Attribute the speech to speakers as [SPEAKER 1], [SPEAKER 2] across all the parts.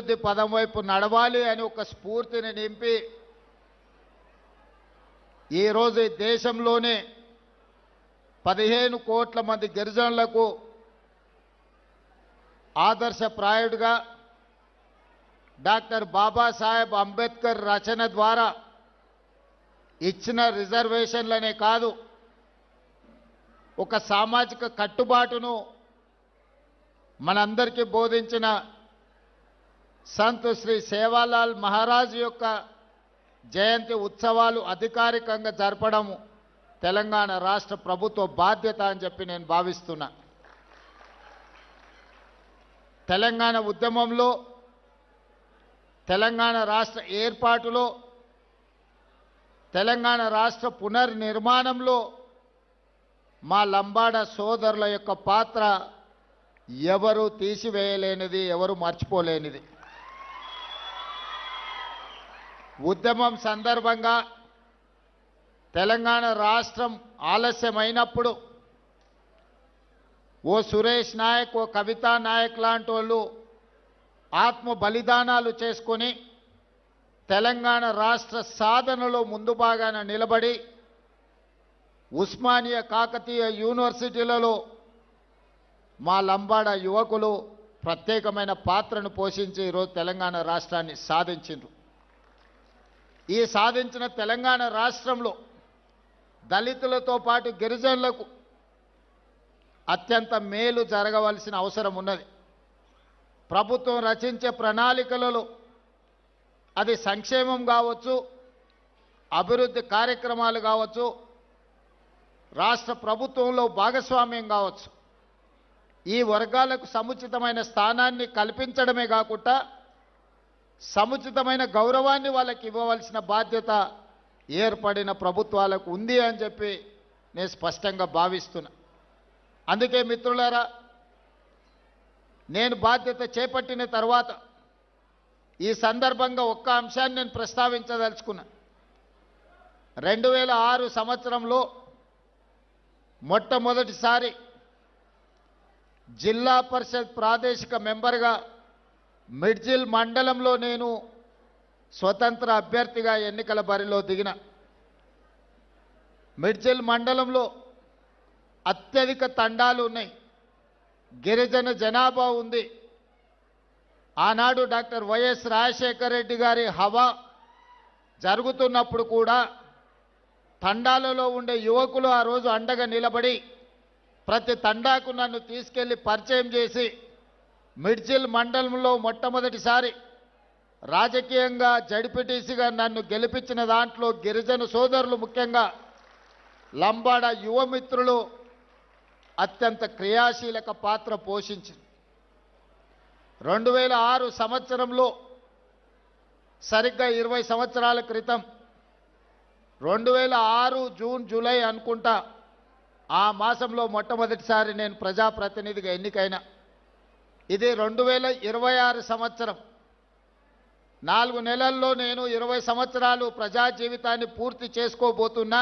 [SPEAKER 1] అభివృద్ధి పదం వైపు నడవాలి అని ఒక స్ఫూర్తిని నింపి ఈరోజు ఈ దేశంలోనే 15 కోట్ల మంది గిరిజనులకు ఆదర్శప్రాయుడిగా డాక్టర్ బాబాసాహెబ్ అంబేద్కర్ రచన ద్వారా ఇచ్చిన రిజర్వేషన్లనే కాదు, ఒక సామాజిక కట్టుబాటును మనందరికీ బోధించిన సంత్ శ్రీ సేవాలాల్ మహారాజ్ యొక్క జయంతి ఉత్సవాలు అధికారికంగా జరపడం తెలంగాణ రాష్ట్ర ప్రభుత్వ బాధ్యత అని చెప్పి నేను భావిస్తున్నా. తెలంగాణ ఉద్యమంలో, తెలంగాణ రాష్ట్ర ఏర్పాటులో, తెలంగాణ రాష్ట్ర పునర్నిర్మాణంలో మా లంబాడ సోదరుల యొక్క పాత్ర ఎవరు తీసివేయలేనిది, ఎవరు మర్చిపోలేనిది. ఉద్యమం సందర్భంగా తెలంగాణ రాష్ట్రం ఆలస్యమైనప్పుడు ఓ సురేష్ నాయక్, ఓ కవితా నాయక్ లాంటి వాళ్ళు ఆత్మ బలిదానాలు చేసుకొని తెలంగాణ రాష్ట్ర సాధనలో ముందు భాగాన నిలబడి ఉస్మానియా కాకతీయ యూనివర్సిటీలలో మా లంబాడ యువకులు ప్రత్యేకమైన పాత్రను పోషించి ఈరోజు తెలంగాణ రాష్ట్రాన్ని సాధించారు. ఈ సాధించిన తెలంగాణ రాష్ట్రంలో దళితులతో పాటు గిరిజనులకు అత్యంత మేలు జరగవలసిన అవసరం ఉన్నది. ప్రభుత్వం రచించే ప్రణాళికలలో అది సంక్షేమం కావచ్చు, అభివృద్ధి కార్యక్రమాలు కావచ్చు, రాష్ట్ర ప్రభుత్వంలో భాగస్వామ్యం కావచ్చు, ఈ వర్గాలకు సముచితమైన స్థానాన్ని కల్పించడమే కాకుండా సముచితమైన గౌరవాన్ని వాళ్ళకి ఇవ్వవలసిన బాధ్యత ఏర్పడిన ప్రభుత్వాలకు ఉంది అని చెప్పి నేను స్పష్టంగా భావిస్తున్నా. అందుకే మిత్రులారా, నేను బాధ్యత చేపట్టిన తర్వాత ఈ సందర్భంగా ఒక్క అంశాన్ని నేను ప్రస్తావించదలుచుకున్నా. 2006 సంవత్సరంలో మొట్టమొదటిసారి జిల్లా పరిషత్ ప్రాదేశిక మెంబర్గా మిడ్జిల్ మండలంలో నేను స్వతంత్ర అభ్యర్థిగా ఎన్నికల బరిలో దిగిన. మిడ్జిల్ మండలంలో అత్యధిక తండాలు ఉన్నాయి, గిరిజన జనాభా ఉంది. ఆనాడు డాక్టర్ వైఎస్ రాజశేఖర రెడ్డి గారి హవా జరుగుతున్నప్పుడు కూడా తండాలలో ఉండే యువకులు ఆ రోజు అండగా నిలబడి ప్రతి తండాకు నన్ను తీసుకెళ్లి పరిచయం చేసి మిడ్జిల్ మండలంలో మొట్టమొదటిసారి రాజకీయంగా జడ్పీటీసీగా నన్ను గెలిపించిన దాంట్లో గిరిజన సోదరులు, ముఖ్యంగా లంబాడ యువమిత్రులు అత్యంత క్రియాశీలక పాత్ర పోషించింది. 2006 సంవత్సరంలో సరిగ్గా 20 సంవత్సరాల క్రితం 2006 జూన్ జూలై అనుకుంటా ఆ మాసంలో మొట్టమొదటిసారి నేను ప్రజాప్రతినిధిగా ఎన్నికైనా. ఇది 2026 సంవత్సరం. 4 నెలల్లో నేను 20 సంవత్సరాలు ప్రజా జీవితాన్ని పూర్తి చేసుకోబోతున్నా.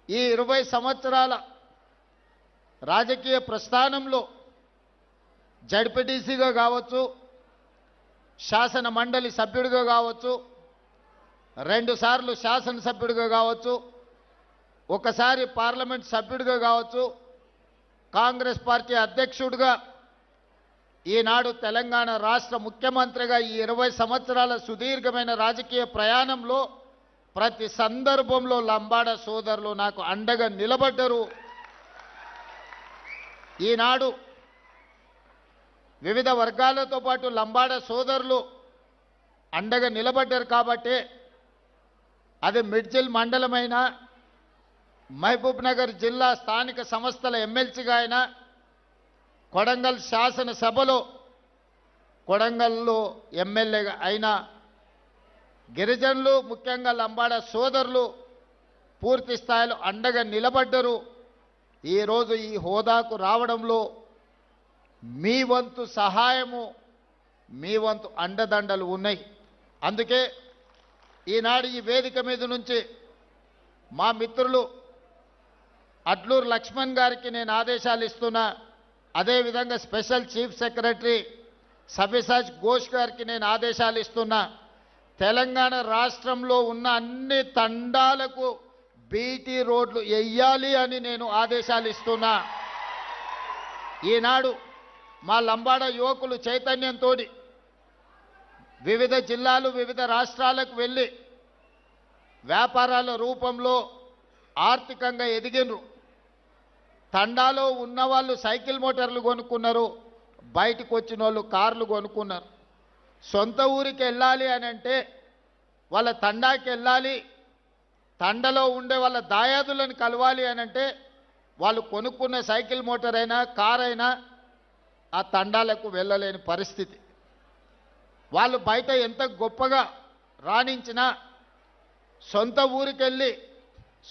[SPEAKER 1] ఈ 20 సంవత్సరాల రాజకీయ ప్రస్థానంలో జడ్పీటీసీగా కావచ్చు, శాసన మండలి సభ్యుడిగా కావచ్చు, 2 సార్లు శాసనసభ్యుడిగా కావచ్చు, ఒకసారి పార్లమెంట్ సభ్యుడిగా కావచ్చు, కాంగ్రెస్ పార్టీ అధ్యక్షుడిగా, ఈనాడు తెలంగాణ రాష్ట్ర ముఖ్యమంత్రిగా ఈ 20 సంవత్సరాల సుదీర్ఘమైన రాజకీయ ప్రయాణంలో ప్రతి సందర్భంలో లంబాడ సోదరులు నాకు అండగా నిలబడ్డరు. ఈనాడు వివిధ వర్గాలతో పాటు లంబాడ సోదరులు అండగా నిలబడ్డారు కాబట్టి అది మిడ్జిల్ మండలమైనా, మహబూబ్ నగర్ జిల్లా స్థానిక సంస్థల ఎమ్మెల్సీగా అయినా, కొడంగల్ శాసనసభలో కొడంగల్లో ఎమ్మెల్యేగా అయినా గిరిజనులు, ముఖ్యంగా లంబాడ సోదరులు పూర్తి స్థాయిలో అండగా నిలబడ్డరు. ఈరోజు ఈ హోదాకు రావడంలో మీ వంతు సహాయము, మీ వంతు అండదండలు ఉన్నాయి. అందుకే ఈనాడు ఈ వేదిక మీద నుంచి మా మిత్రులు అడ్లూరు లక్ష్మణ్ గారికి నేను ఆదేశాలు ఇస్తున్నా. అదేవిధంగా special chief secretary Savyasachi Ghosh గారికి నేను ఆదేశాలు ఇస్తున్నా. తెలంగాణ రాష్ట్రంలో ఉన్న అన్ని తండాలకు బీటీ రోడ్లు వెయ్యాలి అని నేను ఆదేశాలు ఇస్తున్నా. ఈనాడు మా లంబాడ యువకులు చైతన్యంతో వివిధ జిల్లాలు వివిధ రాష్ట్రాలకు వెళ్ళి వ్యాపారాల రూపంలో ఆర్థికంగా ఎదిగినరు. తండాలో ఉన్నవాళ్ళు సైకిల్ మోటార్లు కొనుక్కున్నారు, బయటకు వచ్చిన వాళ్ళు కార్లు కొనుక్కున్నారు. సొంత ఊరికి వెళ్ళాలి అని అంటే వాళ్ళ తండాకి వెళ్ళాలి, తండలో ఉండే వాళ్ళ దాయాదులను కలవాలి అని అంటే వాళ్ళు కొనుక్కున్న సైకిల్ మోటార్ అయినా కార్ అయినా ఆ తండాలకు వెళ్ళలేని పరిస్థితి. వాళ్ళు బయట ఎంత గొప్పగా రాణించినా సొంత ఊరికెళ్ళి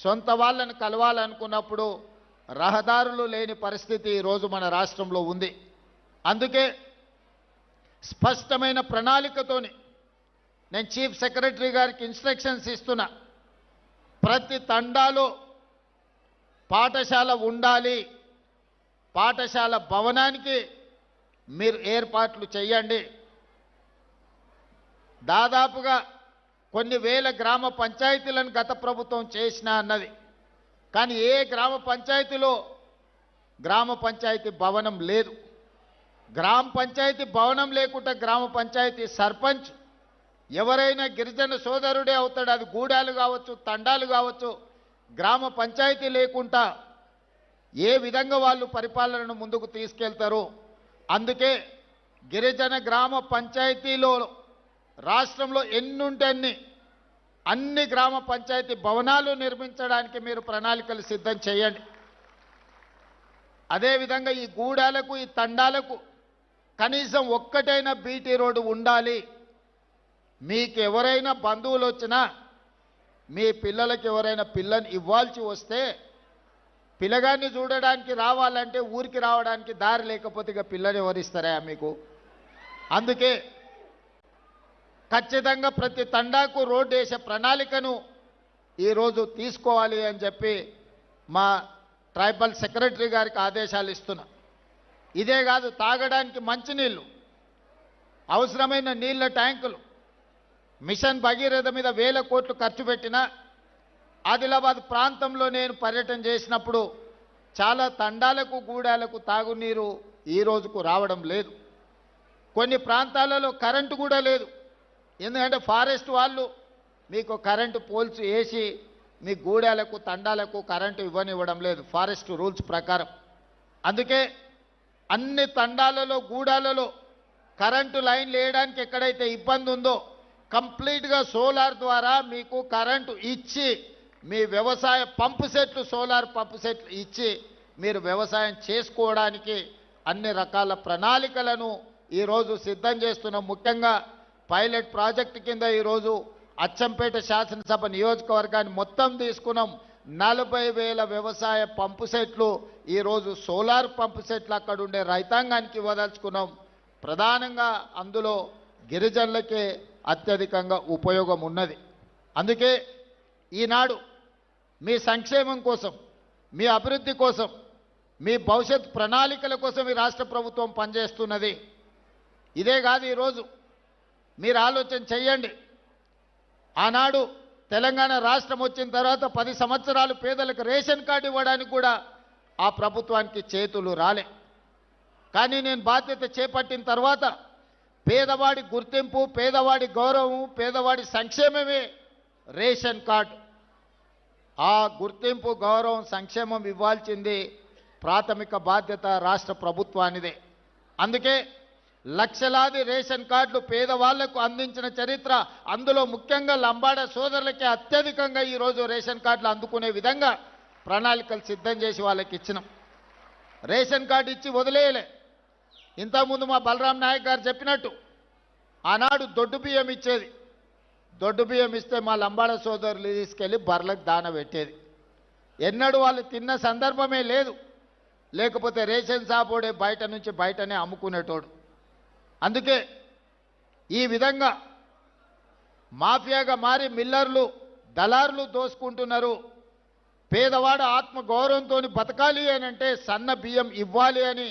[SPEAKER 1] సొంత వాళ్ళని కలవాలనుకున్నప్పుడు రహదారులు లేని పరిస్థితి ఈరోజు మన రాష్ట్రంలో ఉంది. అందుకే స్పష్టమైన ప్రణాళికతోని నేను చీఫ్ సెక్రటరీ గారికి ఇన్స్ట్రక్షన్స్ ఇస్తున్నా. ప్రతి తండాలో పాఠశాల ఉండాలి, పాఠశాల భవనానికి మీరు ఏర్పాట్లు చేయండి. దాదాపుగా కొన్ని వేల గ్రామ పంచాయతీలను గత ప్రభుత్వం చేసినా అన్నది, కానీ ఏ గ్రామ పంచాయతీలో గ్రామ పంచాయతీ భవనం లేదు. గ్రామ పంచాయతీ భవనం లేకుండా గ్రామ పంచాయతీ సర్పంచ్ ఎవరైనా గిరిజన సోదరుడే అవుతాడు. అది గూడాలు కావచ్చు, తండాలు కావచ్చు. గ్రామ పంచాయతీ లేకుండా ఏ విధంగా వాళ్ళు పరిపాలనను ముందుకు తీసుకెళ్తారు? అందుకే గిరిజన గ్రామ పంచాయతీలో రాష్ట్రంలో ఎన్నుంటే అన్ని గ్రామ పంచాయతీ భవనాలు నిర్మించడానికి మీరు ప్రణాళికలు సిద్ధం చేయండి. అదేవిధంగా ఈ గూడాలకు ఈ తండాలకు కనీసం ఒక్కటైనా బీటీ రోడ్డు ఉండాలి. మీకు ఎవరైనా బంధువులు వచ్చినా మీ పిల్లలకి ఎవరైనా పిల్లని ఇవ్వాల్సి వస్తే పిల్లగాన్ని చూడడానికి రావాలంటే ఊరికి రావడానికి దారి లేకపోతే ఇక పిల్లని ఎవరిస్తారా మీకు? అందుకే ఖచ్చితంగా ప్రతి తండాకు రోడ్డు వేసే ప్రణాళికను ఈరోజు తీసుకోవాలి అని చెప్పి మా ట్రైబల్ సెక్రటరీ గారికి ఆదేశాలు ఇస్తున్నా. ఇదే కాదు, తాగడానికి మంచినీళ్ళు, అవసరమైన నీళ్ళ ట్యాంకులు, మిషన్ భగీరథ మీద వేల కోట్లు ఖర్చు పెట్టిన ఆదిలాబాద్ ప్రాంతంలో నేను పర్యటన చేసినప్పుడు చాలా తండాలకు గూడాలకు తాగునీరు ఈ రోజుకు రావడం లేదు. కొన్ని ప్రాంతాలలో కరెంటు కూడా లేదు. ఎందుకంటే ఫారెస్ట్ వాళ్ళు మీకు కరెంటు పోల్స్ వేసి మీ గూడాలకు తండాలకు కరెంటు ఇవ్వనివ్వడం లేదు ఫారెస్ట్ రూల్స్ ప్రకారం. అందుకే అన్ని తండాలలో గూడాలలో కరెంటు లైన్లు వేయడానికి ఎక్కడైతే ఇబ్బంది ఉందో కంప్లీట్గా సోలార్ ద్వారా మీకు కరెంటు ఇచ్చి మీ వ్యవసాయ పంపు సెట్లు, సోలార్ పంపు సెట్లు ఇచ్చి మీరు వ్యవసాయం చేసుకోవడానికి అన్ని రకాల ప్రణాళికలను ఈరోజు సిద్ధం చేస్తున్నాం. ముఖ్యంగా పైలట్ ప్రాజెక్టు కింద ఈరోజు అచ్చంపేట శాసనసభ నియోజకవర్గాన్ని మొత్తం తీసుకున్నాం. 40,000 వ్యవసాయ పంపు సెట్లు ఈరోజు సోలార్ పంపు సెట్లు అక్కడ ఉండే రైతాంగానికి ఇవ్వదలుచుకున్నాం. ప్రధానంగా అందులో గిరిజనులకే అత్యధికంగా ఉపయోగం ఉన్నది. అందుకే ఈనాడు మీ సంక్షేమం కోసం, మీ అభివృద్ధి కోసం, మీ భవిష్యత్ ప్రణాళికల కోసం ఈ రాష్ట్ర ప్రభుత్వం పనిచేస్తున్నది. ఇదే కాదు, ఈరోజు మీరు ఆలోచన చెయ్యండి. ఆనాడు తెలంగాణ రాష్ట్రం వచ్చిన తర్వాత 10 సంవత్సరాలు పేదలకు రేషన్ కార్డు ఇవ్వడానికి కూడా ఆ ప్రభుత్వానికి చేతులు రాలే. కానీ నేను బాధ్యత చేపట్టిన తర్వాత పేదవాడి గుర్తింపు, పేదవాడి గౌరవం, పేదవాడి సంక్షేమమే రేషన్ కార్డు. ఆ గుర్తింపు, గౌరవం, సంక్షేమం ఇవ్వాల్సింది ప్రాథమిక బాధ్యత రాష్ట్ర ప్రభుత్వానిదే. అందుకే లక్షలాది రేషన్ కార్డులు పేదవాళ్లకు అందించిన చరిత్ర, అందులో ముఖ్యంగా లంబాడ సోదరులకే అత్యధికంగా ఈరోజు రేషన్ కార్డులు అందుకునే విధంగా ప్రణాళికలు సిద్ధం చేసి వాళ్ళకి ఇచ్చినాం. రేషన్ కార్డు ఇచ్చి వదిలేయలే. ఇంతకుముందు మా బలరాం నాయక్ గారు చెప్పినట్టు ఆనాడు దొడ్డు బియ్యం ఇచ్చేది. దొడ్డు బియ్యం ఇస్తే మా లంబాడ సోదరులు తీసుకెళ్ళి బర్లకు దాన పెట్టేది. ఎన్నడూ వాళ్ళు తిన్న సందర్భమే లేదు. లేకపోతే రేషన్ షాపోడే బయట నుంచి బయటనే అమ్ముకునేటోడు. అందుకే ఈ విధంగా మాఫియాగా మారి మిల్లర్లు, దళారులు దోసుకుంటున్నారు. పేదవాడు ఆత్మ గౌరవంతో బతకాలి అని అంటే సన్న బియ్యం ఇవ్వాలి అని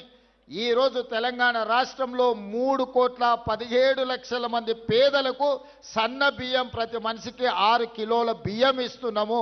[SPEAKER 1] ఈరోజు తెలంగాణ రాష్ట్రంలో 3,17,00,000 మంది పేదలకు సన్న బియ్యం ప్రతి మనిషికి 6 కిలోల బియ్యం ఇస్తున్నాము.